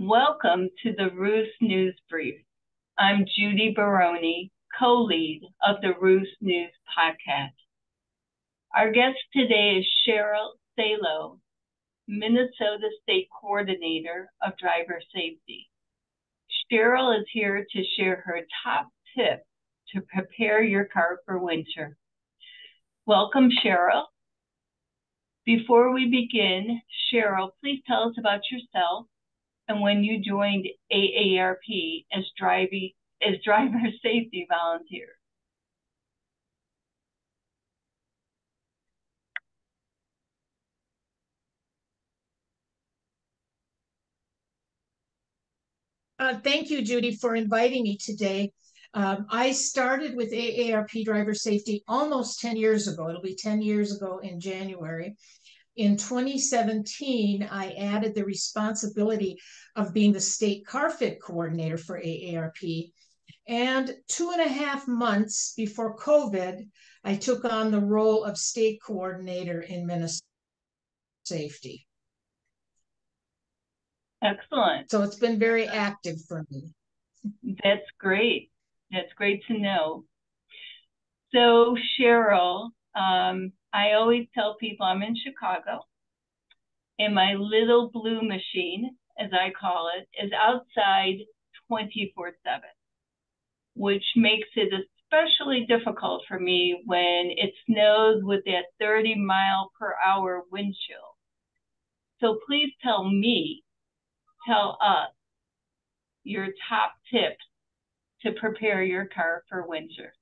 Welcome to the Roost News Brief. I'm Judee Barone, co-lead of the Roost News Podcast. Our guest today is Cheryl Salo, Minnesota State Coordinator of Driver Safety. Cheryl is here to share her top tips to prepare your car for winter. Welcome, Cheryl. Before we begin, Cheryl, please tell us about yourself and when you joined AARP as driver safety volunteer. Thank you, Judee, for inviting me today. I started with AARP Driver Safety almost 10 years ago. It'll be 10 years ago in January. In 2017, I added the responsibility of being the state car fit coordinator for AARP. And 2.5 months before COVID, I took on the role of state coordinator in Minnesota Safety. Excellent. So it's been very active for me. That's great. That's great to know. So Cheryl, I always tell people I'm in Chicago, and my little blue machine, as I call it, is outside 24/7, which makes it especially difficult for me when it snows with that 30-mile-per-hour wind chill. So please tell us your top tips to prepare your car for winter.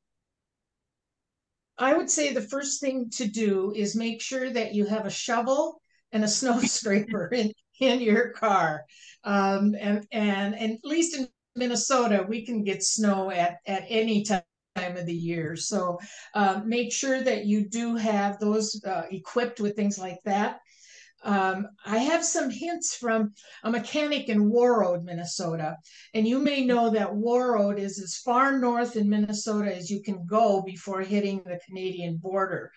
I would say the first thing to do is make sure that you have a shovel and a snow scraper in your car. And at least in Minnesota, we can get snow at any time of the year. So make sure that you do have those equipped with things like that. I have some hints from a mechanic in Warroad, Minnesota. And you may know that Warroad is as far north in Minnesota as you can go before hitting the Canadian border.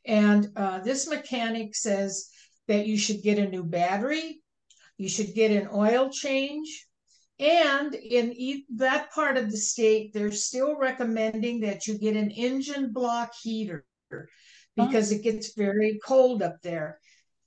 And this mechanic says that you should get a new battery, you should get an oil change, and in that part of the state, they're still recommending that you get an engine block heater because it gets very cold up there.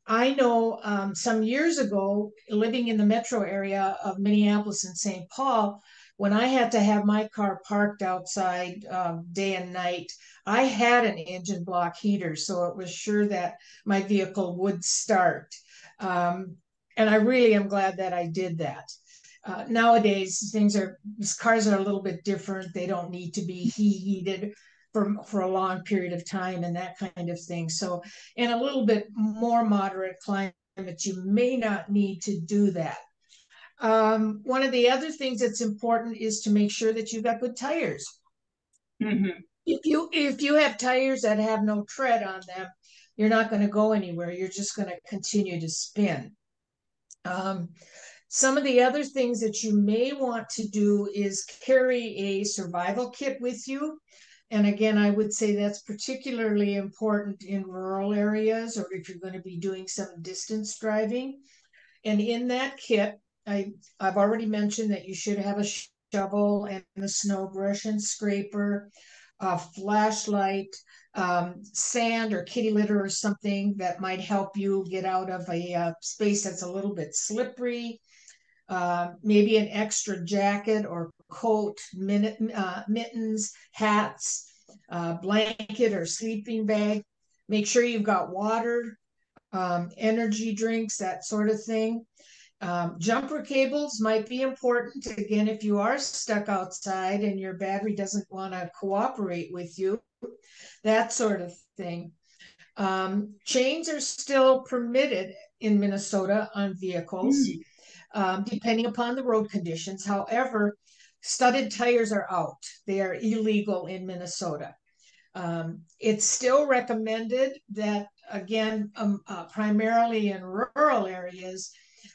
I know some years ago, living in the metro area of Minneapolis and St. Paul, when I had to have my car parked outside day and night, I had an engine block heater, so it was sure that my vehicle would start. And I really am glad that I did that. Nowadays, cars are a little bit different. They don't need to be heated for a long period of time and that kind of thing. So in a little bit more moderate climate, you may not need to do that. One of the other things that's important is to make sure that you've got good tires. Mm-hmm. If you have tires that have no tread on them, you're not going to go anywhere. You're just going to continue to spin. Some of the other things that you may want to do is carry a survival kit with you. And again, I would say that's particularly important in rural areas or if you're going to be doing some distance driving. And in that kit, I've already mentioned that you should have a shovel and a snow brush and scraper, a flashlight, sand or kitty litter or something that might help you get out of a space that's a little bit slippery. Maybe an extra jacket or coat, mittens, hats, blanket or sleeping bag. Make sure you've got water, energy drinks, that sort of thing. Jumper cables might be important. Again, if you are stuck outside and your battery doesn't want to cooperate with you, that sort of thing. Chains are still permitted in Minnesota on vehicles. Depending upon the road conditions. However, studded tires are out. They are illegal in Minnesota. It's still recommended that, again, primarily in rural areas,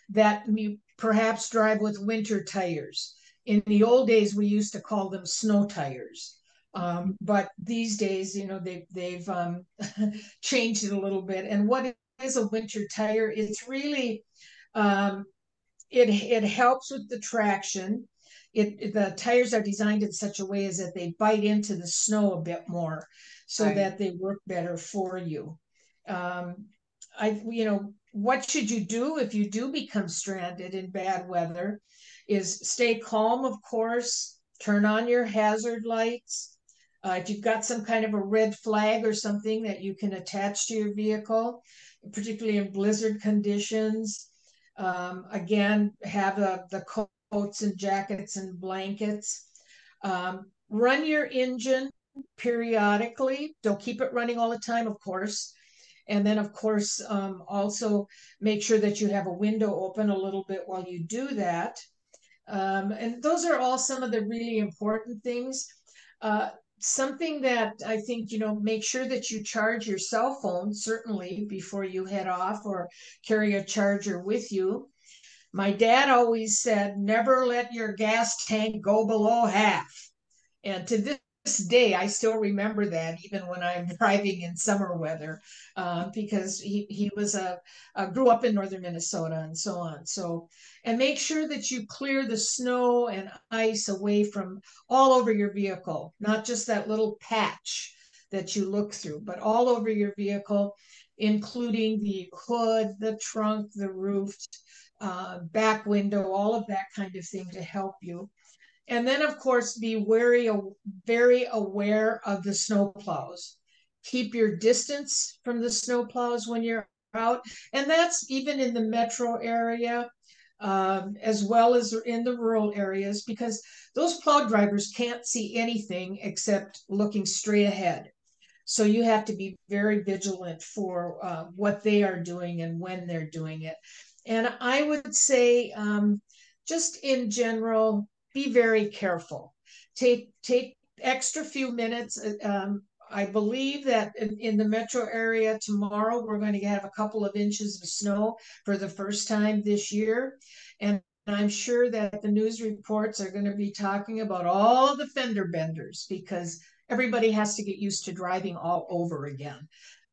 that you perhaps drive with winter tires. In the old days, we used to call them snow tires. But these days, they've changed it a little bit. And what is a winter tire? It's really it helps with the traction. The tires are designed in such a way as that they bite into the snow a bit more, so Right. that they work better for you. Um, what should you do if you do become stranded in bad weather? Is stay calm, of course. Turn on your hazard lights. If you've got some kind of a red flag or something that you can attach to your vehicle, particularly in blizzard conditions, again, have the coats and jackets and blankets. Run your engine periodically. Don't keep it running all the time, of course. And then, of course, also make sure that you have a window open a little bit while you do that. And those are all some of the really important things. Something that I think, make sure that you charge your cell phone, certainly before you head off, or carry a charger with you. My dad always said, never let your gas tank go below half. And to this day, I still remember that, even when I'm driving in summer weather, because he was grew up in northern Minnesota and so on. So, and make sure that you clear the snow and ice away from all over your vehicle, not just that little patch that you look through, but all over your vehicle, including the hood, the trunk, the roof, back window, all of that kind of thing to help you. And then, of course, be very aware of the snow plows. Keep your distance from the snow plows when you're out. And that's even in the metro area, as well as in the rural areas, because those plow drivers can't see anything except looking straight ahead. So you have to be very vigilant for what they are doing and when they're doing it. And I would say, just in general, be very careful. Take extra few minutes. I believe that in the metro area tomorrow, we're going to have a couple of inches of snow for the first time this year. And I'm sure that the news reports are going to be talking about all the fender benders, because everybody has to get used to driving all over again.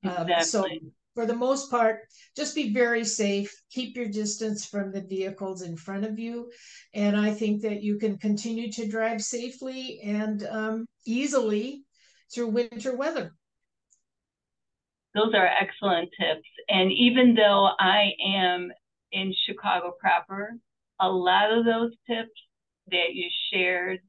So Exactly. for the most part, just be very safe. Keep your distance from the vehicles in front of you. And I think that you can continue to drive safely and easily through winter weather. Those are excellent tips. And even though I am in Chicago proper, a lot of those tips that you shared,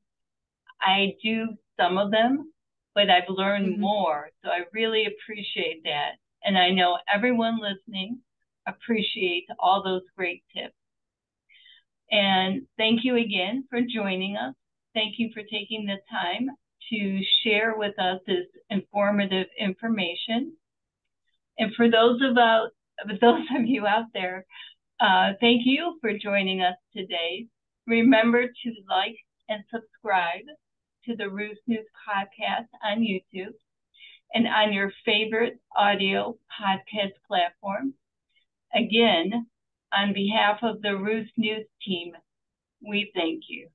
I do some of them, but I've learned more. So I really appreciate that. And I know everyone listening appreciates all those great tips. And thank you again for joining us. Thank you for taking the time to share with us this informative information. And for those of you out there, thank you for joining us today. Remember to like and subscribe to the Roost News Podcast on YouTube and on your favorite audio podcast platform. Again, on behalf of the Roost News team, we thank you.